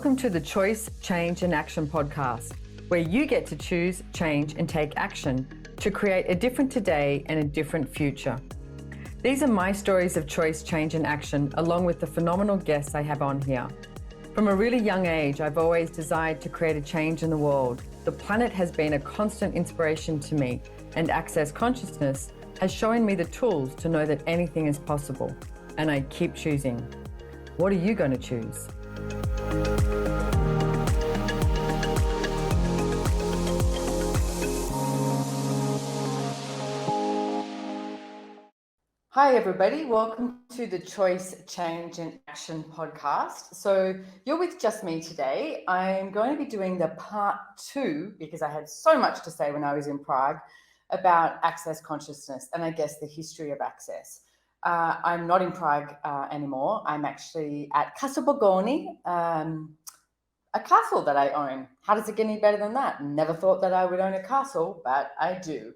Welcome to the Choice, Change and Action podcast, where you get to choose, change and take action to create a different today and a different future. These are my stories of choice, change and action, along with the phenomenal guests I have on here. From a really young age, I've always desired to create a change in the world. The planet has been a constant inspiration to me, and Access Consciousness has shown me the tools to know that anything is possible. And I keep choosing. What are you going to choose? Hi everybody, welcome to the Choice, Change and Action podcast. So you're with just me today. I'm going to be doing the part 2 because I had so much to say when I was in Prague about Access Consciousness and I guess the history of Access. I'm not in Prague anymore. I'm actually at Casa Borgoni, a castle that I own. How does it get any better than that? Never thought that I would own a castle, but I do.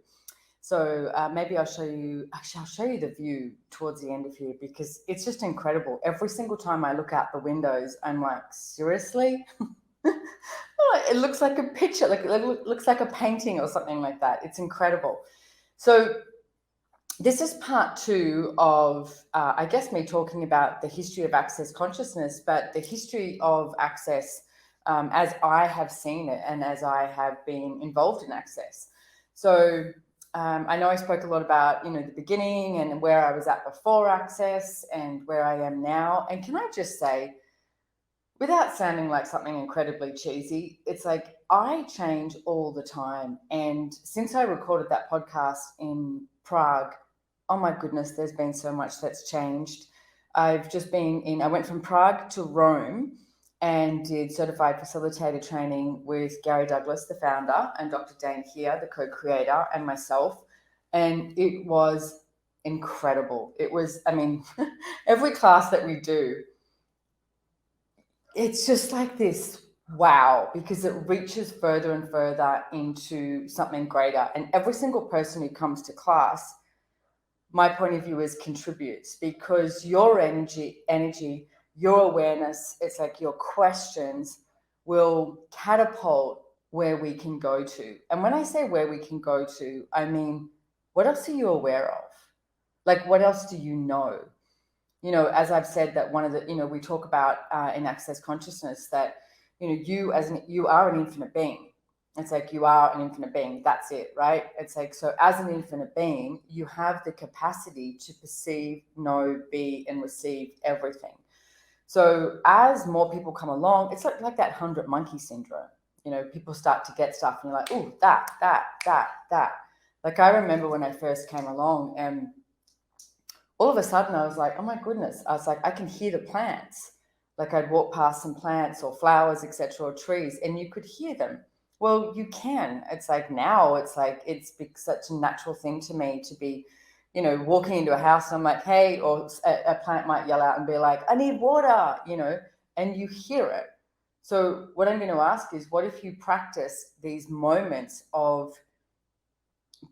So maybe I'll show you the view towards the end of here because it's just incredible. Every single time I look out the windows, I'm like, seriously? It looks like a picture, like it looks like a painting or something like that. It's incredible. So this is part 2 of, I guess, me talking about the history of Access Consciousness, but the history of Access as I have seen it and as I have been involved in Access. So I know I spoke a lot about, the beginning and where I was at before Access and where I am now. And can I just say, without sounding like something incredibly cheesy, it's like I change all the time. And since I recorded that podcast in Prague, oh my goodness, there's been so much that's changed. I went from Prague to Rome and did certified facilitator training with Gary Douglas, the founder, and Dr. Dane here, the co-creator, and myself. And it was incredible. It was, every class that we do, it's just like this, wow, because it reaches further and further into something greater. And every single person who comes to class, my point of view is contributes because your energy, your awareness, it's like your questions will catapult where we can go to. And when I say where we can go to, I mean, what else are you aware of? Like, what else do you know? As I've said that one of the, we talk about in Access Consciousness that, you are an infinite being. It's like you are an infinite being. That's it, right? It's like, so as an infinite being, you have the capacity to perceive, know, be, and receive everything. So as more people come along, it's like that 100 monkey syndrome. People start to get stuff and you're like, oh, that. Like I remember when I first came along and all of a sudden I was like, oh my goodness. I was like, I can hear the plants. Like I'd walk past some plants or flowers, etc., or trees, and you could hear them. Well, you can. It's like now it's such a natural thing to me to be, walking into a house and I'm like, hey, or a plant might yell out and be like, I need water, and you hear it. So what I'm going to ask is, what if you practice these moments of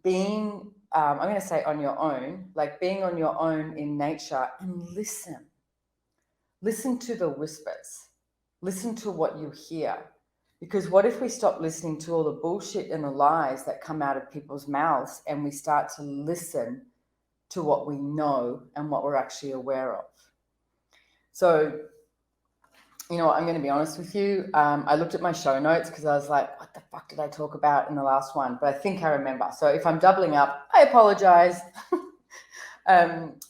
being, I'm going to say on your own, like being on your own in nature and listen. Listen to the whispers. Listen to what you hear. Because what if we stop listening to all the bullshit and the lies that come out of people's mouths and we start to listen to what we know and what we're actually aware of? So, I'm going to be honest with you. I looked at my show notes because I was like, what the fuck did I talk about in the last one? But I think I remember. So if I'm doubling up, I apologize.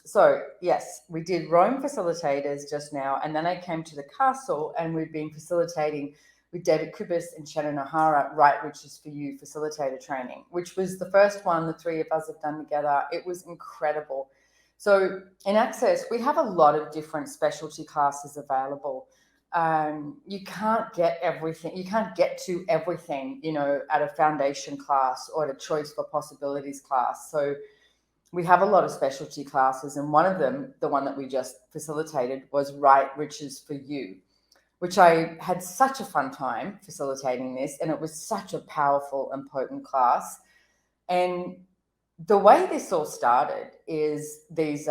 So yes, we did Rome facilitators just now. And then I came to the castle and we've been facilitating with David Kubis and Shannon O'Hara, Right Riches for You facilitator training, which was the first one the three of us have done together. It was incredible. So in Access, we have a lot of different specialty classes available. You can't get everything. You can't get to everything, at a foundation class or at a choice for possibilities class. So we have a lot of specialty classes. And one of them, the one that we just facilitated, was Right Riches for You, which I had such a fun time facilitating this. And it was such a powerful and potent class. And the way this all started is these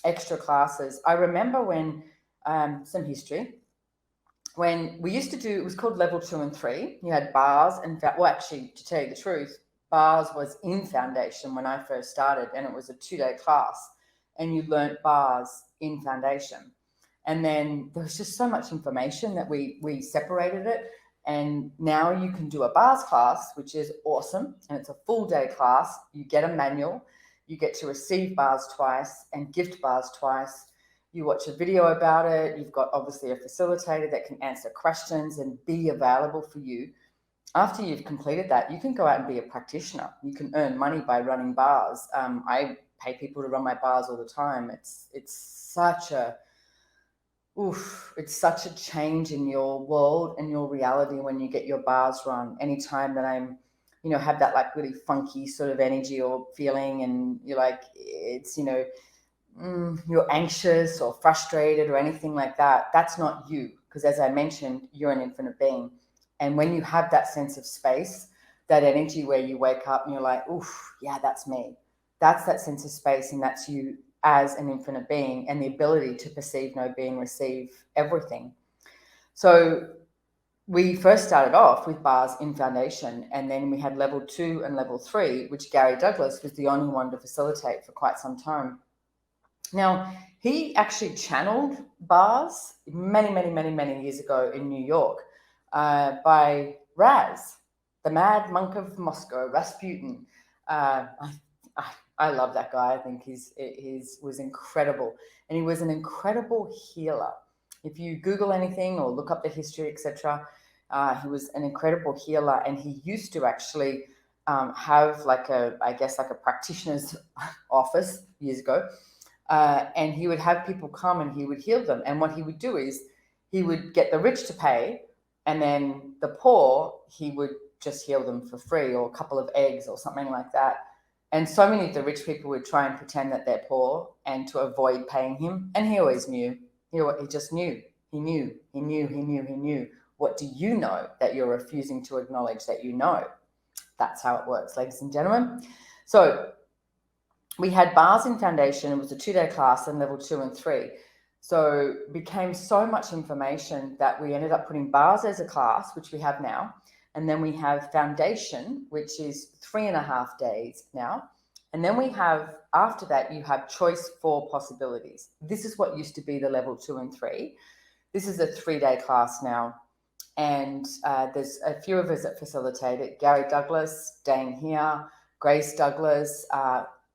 extra classes. I remember when, some history, when we used to do, it was called level 2 and 3. You had bars and, well, actually, to tell you the truth, bars was in foundation when I first started, and it was a 2-day class, and you learnt bars in foundation. And then there was just so much information that we separated it. And now you can do a bars class, which is awesome. And it's a full day class. You get a manual, you get to receive bars twice and gift bars twice. You watch a video about it. You've got obviously a facilitator that can answer questions and be available for you. After you've completed that, you can go out and be a practitioner. You can earn money by running bars. I pay people to run my bars all the time. It's such a change in your world and your reality when you get your bars run. Anytime that I'm, have that like really funky sort of energy or feeling, and you're like, it's, you're anxious or frustrated or anything like that, that's not you. Because as I mentioned, you're an infinite being. And when you have that sense of space, that energy where you wake up and you're like, oof, yeah, that's me. That's that sense of space, and that's you as an infinite being, and the ability to perceive, know, be, and receive everything. So we first started off with bars in foundation, and then we had level 2 and level 3, which Gary Douglas was the only one to facilitate for quite some time. Now, he actually channeled bars many years ago in New York by Raz, the Mad Monk of Moscow, Rasputin. I love that guy. I think he was incredible, and he was an incredible healer. If you Google anything or look up the history, etc., he was an incredible healer, and he used to actually have like a practitioner's office years ago. And he would have people come and he would heal them. And what he would do is he would get the rich to pay, and then the poor, he would just heal them for free, or a couple of eggs or something like that. And so many of the rich people would try and pretend that they're poor and to avoid paying him. And he always knew. He just knew. He knew. What do you know that you're refusing to acknowledge that you know? That's how it works, ladies and gentlemen. So we had bars in foundation. It was a 2-day class in level 2 and 3. So it became so much information that we ended up putting bars as a class, which we have now. And then we have foundation, which is 3.5 days now. And then we have, after that, you have choice for possibilities. This is what used to be the level 2 and 3. This is a 3-day class now. And there's a few of us that facilitate it. Gary Douglas, Dane here, Grace Douglas,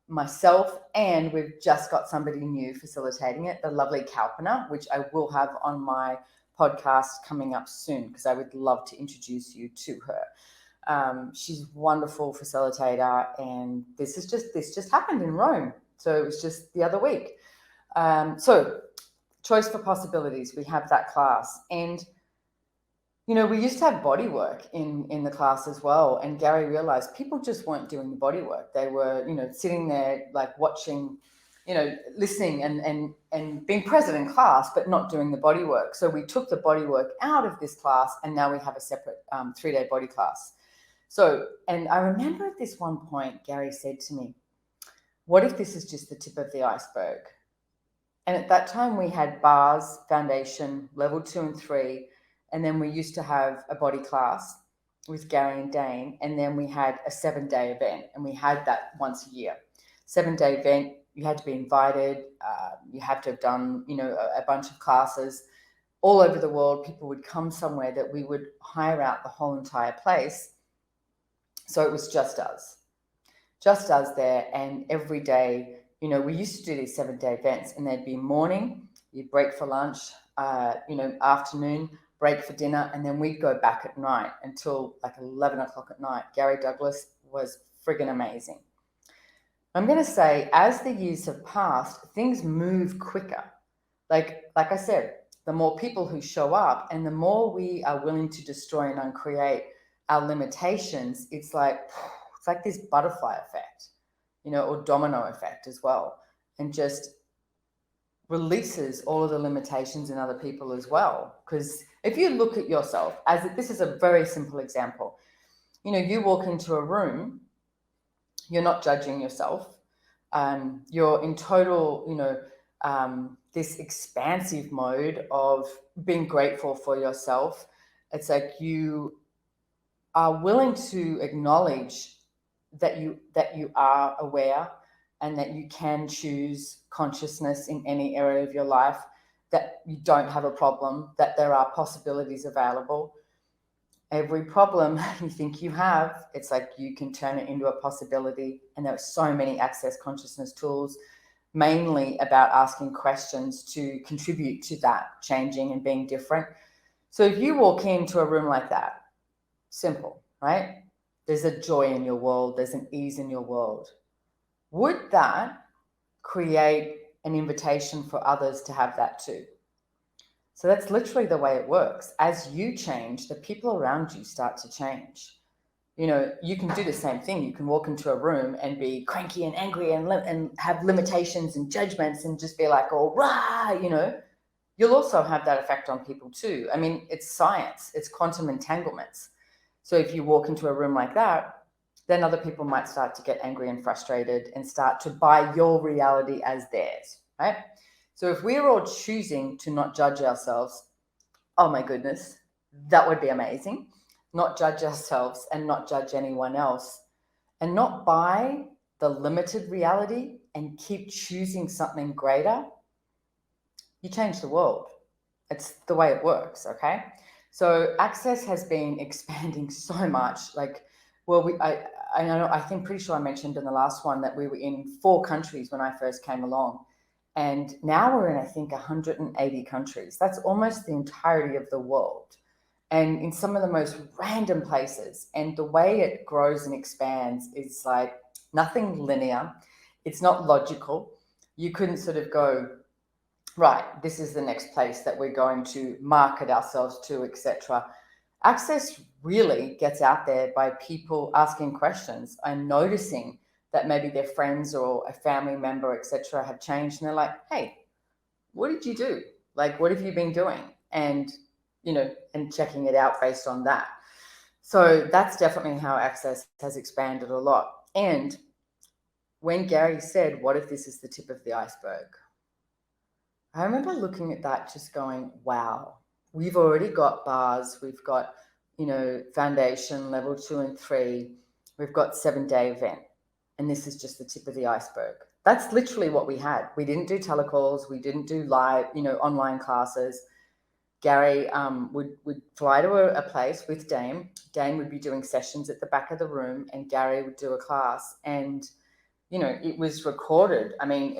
myself, and we've just got somebody new facilitating it, the lovely Kalpana, which I will have on my podcast coming up soon, because I would love to introduce you to her. She's a wonderful facilitator, and this just happened in Rome. So it was just the other week. So choice for possibilities, we have that class. And we used to have body work in the class as well. And Gary realized people just weren't doing the body work. They were, sitting there like watching, listening and being present in class, but not doing the body work. So we took the body work out of this class, and now we have a separate 3-day body class. So, and I remember at this one point, Gary said to me, what if this is just the tip of the iceberg? And at that time we had bars, foundation, level 2 and 3. And then we used to have a body class with Gary and Dane. And then we had a 7-day event, and we had that once a year. 7-day event, you had to be invited. You have to have done, a bunch of classes all over the world. People would come somewhere that we would hire out the whole entire place. So it was just us there. And every day, we used to do these 7-day events, and there'd be morning, you'd break for lunch, afternoon, break for dinner, and then we'd go back at night until like 11 o'clock at night. Gary Douglas was friggin' amazing. I'm going to say, as the years have passed, things move quicker. Like I said, the more people who show up and the more we are willing to destroy and uncreate our limitations, it's like this butterfly effect, or domino effect as well, and just releases all of the limitations in other people as well. Because if you look at yourself, this is a very simple example, you walk into a room, you're not judging yourself, you're in total, this expansive mode of being grateful for yourself. It's like you are willing to acknowledge that you are aware and that you can choose consciousness in any area of your life, that you don't have a problem, that there are possibilities available. Every problem you think you have, it's like you can turn it into a possibility. And there are so many access consciousness tools, mainly about asking questions to contribute to that changing and being different. So if you walk into a room like that, simple, right? There's a joy in your world, there's an ease in your world. Would that create an invitation for others to have that too? So that's literally the way it works. As you change, the people around you start to change. You know, you can do the same thing. You can walk into a room and be cranky and angry and have limitations and judgments and just be like, oh, rah, you know. You'll also have that effect on people too. I mean, it's science, it's quantum entanglements. So if you walk into a room like that, then other people might start to get angry and frustrated and start to buy your reality as theirs, right? So if we're all choosing to not judge ourselves, oh my goodness, that would be amazing. Not judge ourselves and not judge anyone else, and not buy the limited reality and keep choosing something greater, you change the world. It's the way it works, okay? So access has been expanding so much. Like, well, I know, I think pretty sure I mentioned in the last one that we were in 4 countries when I first came along. And now we're in, I think, 180 countries. That's almost the entirety of the world. And in some of the most random places. And the way it grows and expands is like nothing linear. It's not logical. You couldn't sort of go, right, this is the next place that we're going to market ourselves to, etc. Access really gets out there by people asking questions and noticing that maybe their friends or a family member, etc., have changed, and they're like, hey, what did you do? Like, what have you been doing? And, you know, and checking it out based on that. So that's definitely how access has expanded a lot. And when Gary said, what if this is the tip of the iceberg? I remember looking at that just going, wow, we've already got bars, we've got, you know, foundation, level 2 and 3, we've got 7-day event. And this is just the tip of the iceberg. That's literally what we had. We didn't do telecalls, we didn't do live, you know, online classes. Gary would fly to a place with Dame. Dame would be doing sessions at the back of the room, and Gary would do a class. And, you know, it was recorded. I mean,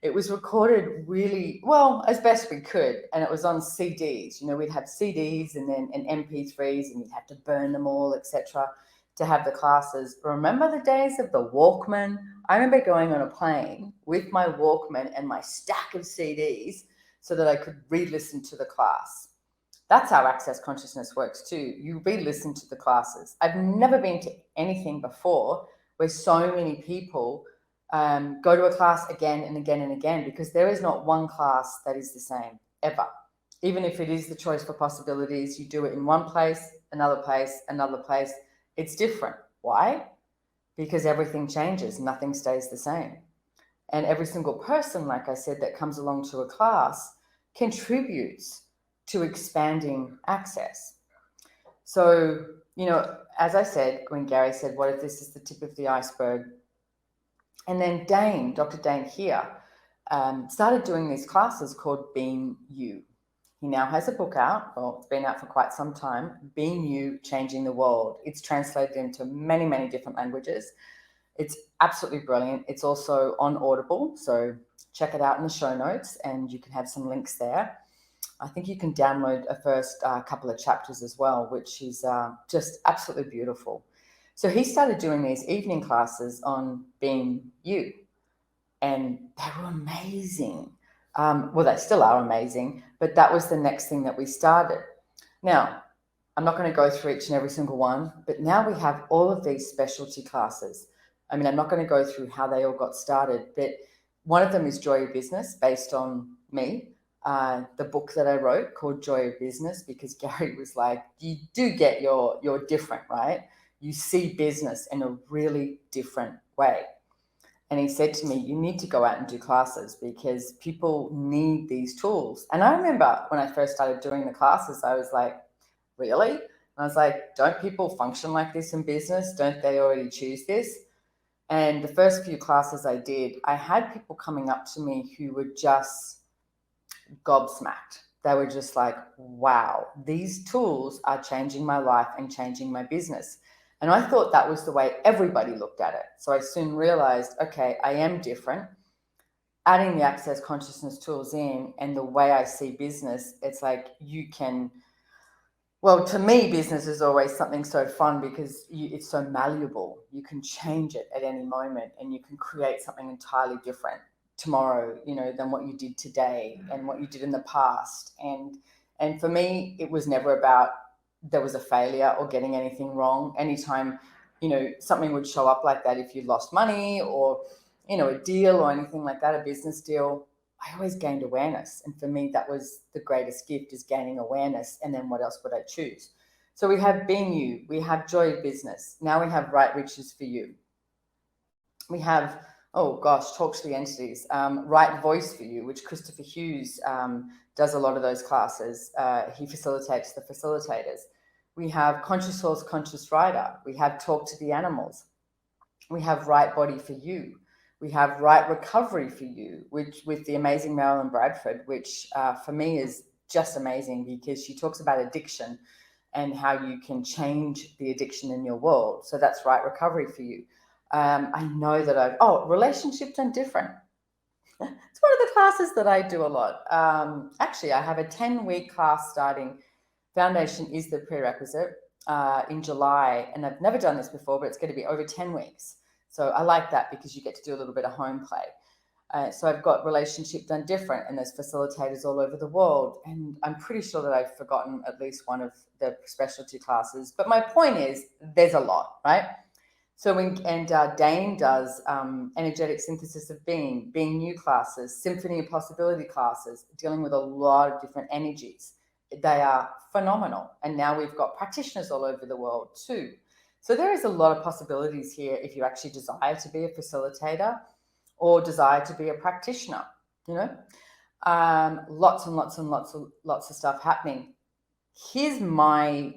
it was recorded really well, as best we could, and it was on CDs. You know, we'd have CDs and then and MP3s, and you'd have to burn them all, etc., to have the classes. Remember the days of the Walkman? I remember going on a plane with my Walkman and my stack of CDs so that I could re-listen to the class. That's how Access Consciousness works too. You re-listen to the classes. I've never been to anything before where so many people go to a class again and again and again, because there is not one class that is the same ever. Even if it is the choice for possibilities, you do it in one place, another place, another place. It's different. Why? Because everything changes, nothing stays the same. And every single person, like I said, that comes along to a class contributes to expanding access. So, you know, as I said, when Gary said, what if this is the tip of the iceberg? And then Dane, Dr. Dane here, started doing these classes called Being You. He now has a book out. Well, it's been out for quite some time. Being You, Changing the World. It's translated into many, many different languages. It's absolutely brilliant. It's also on Audible, so check it out in the show notes, and you can have some links there. I think you can download a first couple of chapters as well, which is just absolutely beautiful. So he started doing these evening classes on Being You, and they were amazing. Well, they still are amazing, but that was the next thing that we started. Now, I'm not going to go through each and every single one, but now we have all of these specialty classes. I mean, I'm not going to go through how they all got started, but one of them is Joy of Business, based on me, the book that I wrote called Joy of Business, because Gary was like, you do get you're different, right? You see business in a really different way. And he said to me, you need to go out and do classes because people need these tools. And I remember when I first started doing the classes, I was like, really? And I was like, don't people function like this in business? Don't they already choose this? And the first few classes I did, I had people coming up to me who were just gobsmacked. They were just like, wow, these tools are changing my life and changing my business. And I thought that was the way everybody looked at it. So I soon realized, okay, I am different. Adding the access consciousness tools in and the way I see business, it's like you can, well, to me, business is always something so fun because it's so malleable. You can change it at any moment and you can create something entirely different tomorrow, than what you did today and what you did in the past. And for me, it was never about there was a failure or getting anything wrong. Anytime, something would show up like that, if you lost money or, a deal or anything like that, a business deal, I always gained awareness. And for me, that was the greatest gift, is gaining awareness. And then what else would I choose? So we have Being You, we have Joy of Business. Now we have Right Riches for You. We have, oh gosh, Talk to the Entities, Right Voice for You, which Christopher Hughes does a lot of those classes. He facilitates the facilitators. We have Conscious Horse, Conscious Rider. We have Talk to the Animals. We have Right Body for You. We have Right Recovery for You, which with the amazing Marilyn Bradford, which for me is just amazing because she talks about addiction and how you can change the addiction in your world. So that's Right Recovery for You. I know that Relationships and Different. It's one of the classes that I do a lot. Actually, I have a 10-week class starting. Foundation is the prerequisite in July, and I've never done this before, but it's going to be over 10 weeks. So I like that because you get to do a little bit of home play. So I've got Relationship Done Different, and there's facilitators all over the world. And I'm pretty sure that I've forgotten at least one of the specialty classes. But my point is, there's a lot, right? So Dane does energetic synthesis of being new classes, symphony of possibility classes, dealing with a lot of different energies. They are phenomenal. And now we've got practitioners all over the world too. So there is a lot of possibilities here if you actually desire to be a facilitator or desire to be a practitioner, lots and lots and lots of stuff happening. Here's my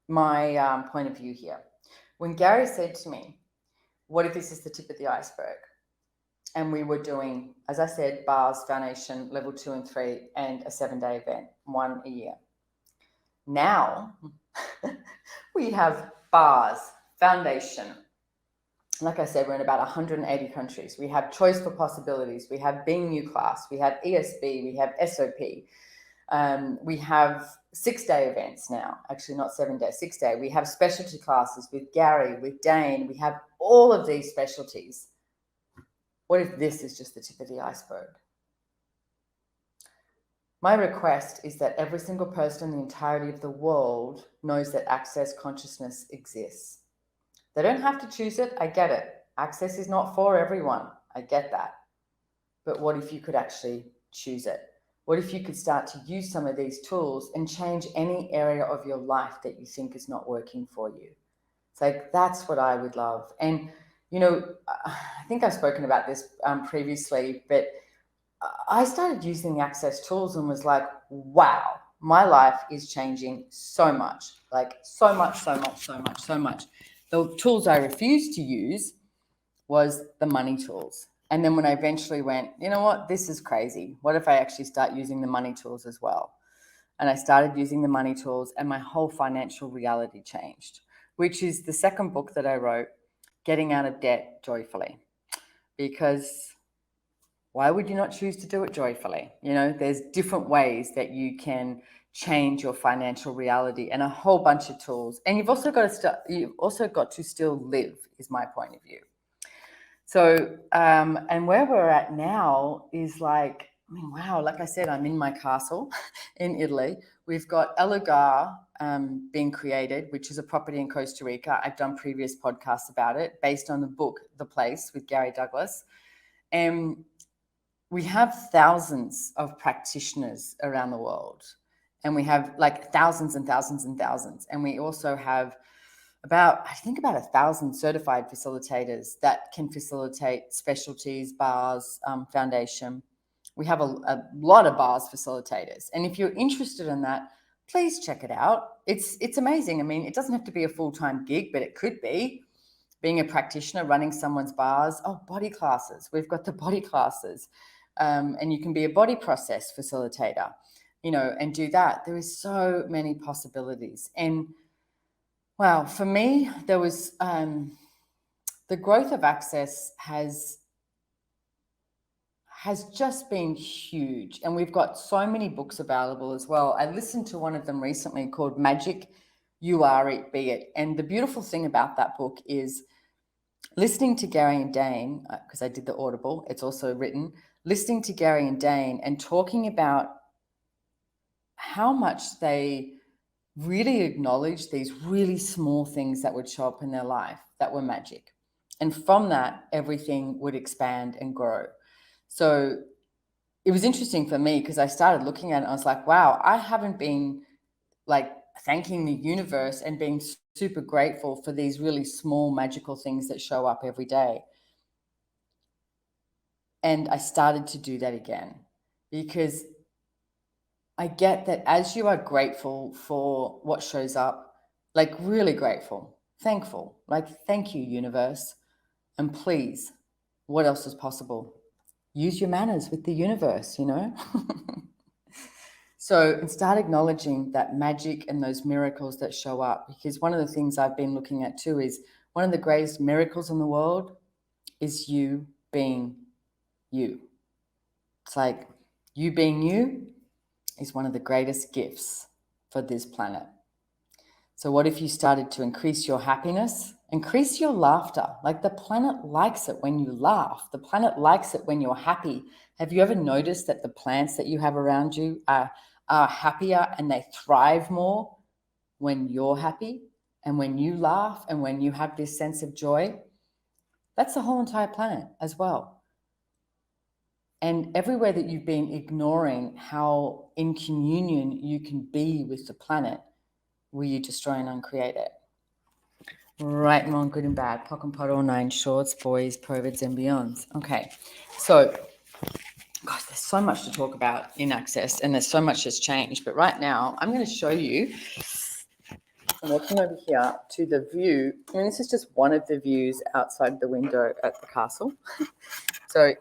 point of view here. When Gary said to me, what if this is the tip of the iceberg? And we were doing, as I said, bars, foundation, level 2 and 3, and a 7-day event, one a year. Now we have bars, foundation. Like I said, we're in about 180 countries. We have Choice for Possibilities. We have Being You class. We have ESB. We have SOP. We have 6-day events now, actually not 7-day, 6-day. We have specialty classes with Gary, with Dane. We have all of these specialties. What if this is just the tip of the iceberg? My request is that every single person in the entirety of the world knows that access consciousness exists. They don't have to choose it. I get it. Access is not for everyone. I get that. But what if you could actually choose it? What if you could start to use some of these tools and change any area of your life that you think is not working for you? It's like, that's what I would love. And, I think I've spoken about this previously, but I started using the access tools and was like, wow, my life is changing so much, like so much. The tools I refused to use was the money tools. And then when I eventually went, you know what, this is crazy. What if I actually start using the money tools as well? And I started using the money tools and my whole financial reality changed, which is the second book that I wrote, Getting Out of Debt Joyfully. Because why would you not choose to do it joyfully? There's different ways that you can change your financial reality and a whole bunch of tools. And you've also got to still live, is my point of view. So, and where we're at now is like, wow, like I said, I'm in my castle in Italy. We've got El Lugar being created, which is a property in Costa Rica. I've done previous podcasts about it based on the book, The Place with Gary Douglas. And we have thousands of practitioners around the world. And we have like thousands and thousands and thousands. And we also have about 1,000 certified facilitators that can facilitate specialties, bars, foundation. We have a lot of bars facilitators. And if you're interested in that, please check it out. It's amazing. I mean, it doesn't have to be a full-time gig, but it could be. Being a practitioner, running someone's bars. Oh, body classes. We've got the body classes. And you can be a body process facilitator, and do that. There is so many possibilities. And wow, for me, there was the growth of Access has just been huge. And we've got so many books available as well. I listened to one of them recently called Magic, You Are It, Be It. And the beautiful thing about that book is listening to Gary and Dane, because I did the Audible, it's also written, listening to Gary and Dane and talking about how much they really acknowledge these really small things that would show up in their life that were magic. And from that, everything would expand and grow. So it was interesting for me because I started looking at it and I was like, wow, I haven't been like thanking the universe and being super grateful for these really small magical things that show up every day. And I started to do that again because I get that as you are grateful for what shows up, like really grateful, thankful, like thank you, universe. And please, what else is possible? Use your manners with the universe, So, and start acknowledging that magic and those miracles that show up. Because one of the things I've been looking at too is one of the greatest miracles in the world is you being you. It's like you being you is one of the greatest gifts for this planet. So what if you started to increase your happiness, increase your laughter? Like the planet likes it when you laugh. The planet likes it when you're happy. Have you ever noticed that the plants that you have around you are happier and they thrive more when you're happy and when you laugh and when you have this sense of joy? That's the whole entire planet as well. And everywhere that you've been ignoring how in communion you can be with the planet, will you destroy and uncreate it? Right and wrong, good and bad, pock and pot, all nine shorts, boys, perverts, and beyonds. Okay, so, gosh, there's so much to talk about in Access and there's so much that's changed. But right now, I'm going to show you, I'm walking over here to the view. I mean, this is just one of the views outside the window at the castle. So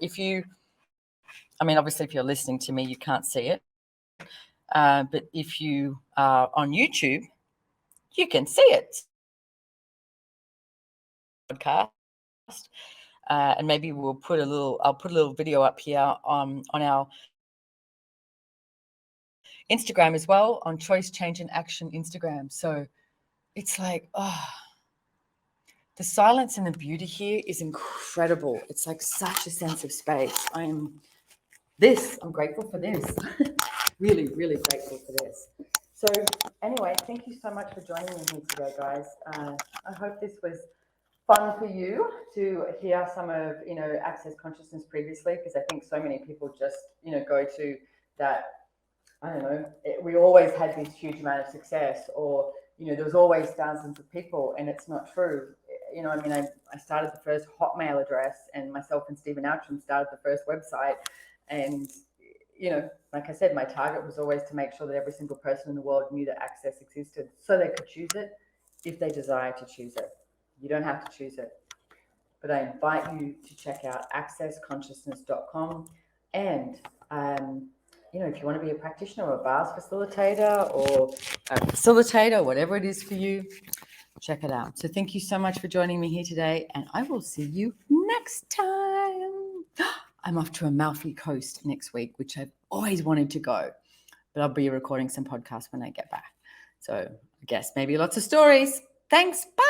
obviously, if you're listening to me, you can't see it. But if you are on YouTube, you can see it. Podcast. And maybe I'll put a little video up here on our Instagram as well, on Choice, Change and Action Instagram. So it's like, the silence and the beauty here is incredible. It's like such a sense of space. I'm grateful for this. Really, really grateful for this. So anyway, thank you so much for joining me here today, guys. I hope this was fun for you to hear some of, Access Consciousness previously, because I think so many people just, go to that, I don't know, we always had this huge amount of success, or, there was always thousands of people, and it's not true. I started the first Hotmail address, and myself and Stephen Outram started the first website. And, like I said, my target was always to make sure that every single person in the world knew that Access existed so they could choose it if they desire to choose it. You don't have to choose it. But I invite you to check out accessconsciousness.com. And, if you want to be a practitioner or a bars facilitator or a facilitator, whatever it is for you, check it out. So thank you so much for joining me here today, and I will see you next time. I'm off to Amalfi Coast next week, which I've always wanted to go, but I'll be recording some podcasts when I get back. So I guess maybe lots of stories. Thanks. Bye.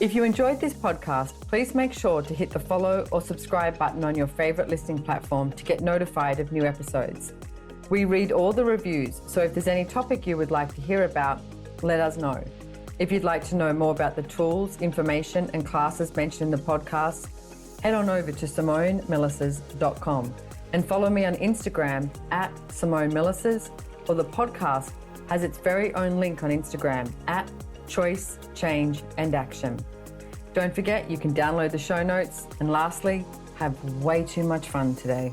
If you enjoyed this podcast, please make sure to hit the follow or subscribe button on your favorite listening platform to get notified of new episodes. We read all the reviews, so if there's any topic you would like to hear about, let us know. If you'd like to know more about the tools, information, and classes mentioned in the podcast, head on over to SimoneMilasas.com. And follow me on Instagram at Simone Milasas, or the podcast has its very own link on Instagram at Choice, Change and Action. Don't forget, you can download the show notes. And lastly, have way too much fun today.